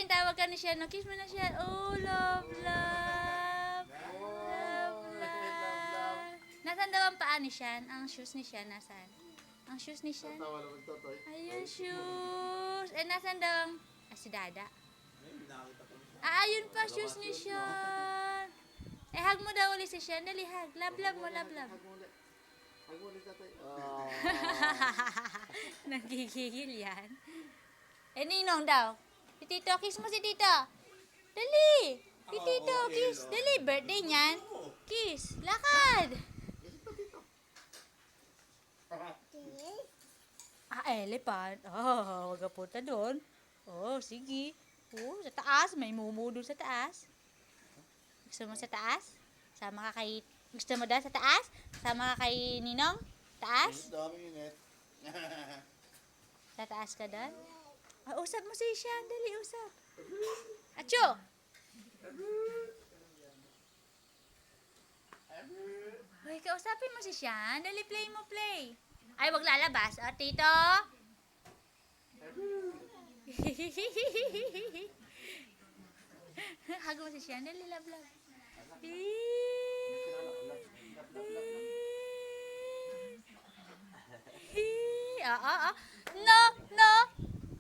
Shine, tawag ka ni Shine. No, kiss mo na siya. Oh, love, love. Love, love. Nasaan daw ang paa ni Shine? Ang shoes ni Shine, nasaan? Ang shoes ni Shine? Ayun, shoes. Eh, nasaan daw ang... si Dada. Ayun pa, shoes ni Shine. Eh, hug mo daw ulit si Shine. Dali, hug. Love, love mo, love, love. Hug mo ulit tatay. Nagigigil yan. Eh, Ninong daw. Si Tito, kiss mo si Tito. Dali. Si Tito, kiss. Dali, birthday niyan. Kiss. Lakad. Elephant. Huwag ka punta doon. Sige. Sa taas. May mumu doon sa taas. Gusto mo sa taas? Sama ka kay... Gusto mo daw sa taas? Sama ka kay Ninong? Taas? Dami init. Sa taas ka doon? Usap mo si Sian. Dali, usap. Acho! Hoy, kausapin mo si Sian. Dali, play mo, play. Ay, wag lalabas. Tito? Hug mo si Sian. Dali, love, love. No, no.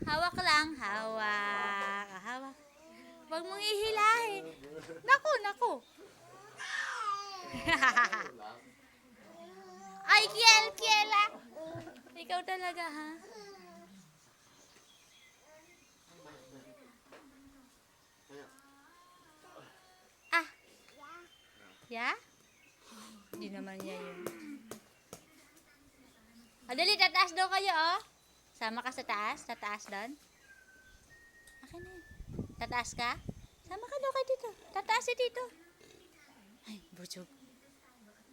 Hawak lang, hawak. Hawak. Huwag mong ihilahin. Naku, naku. Ay, Kiela. Ikaw talaga, ha? Ya? Hindi naman niya yun. Dali, tataas daw kayo, Sama ka sa taas? Tataas doon? Akin na yun. Tataas ka? Sama ka daw kay Tito. Tataas si Tito. Ay, busog.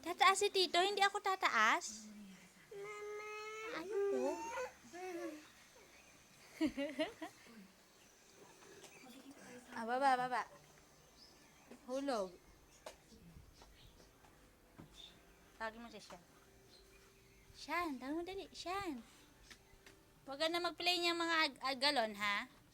Tataas si Tito, hindi ako tataas. Ayoko. Baba. Hulog. Tawagin mo si Sian. Sian, tawag mo dali. Sian. Huwag ka na mag-play niyang mga galon, ha?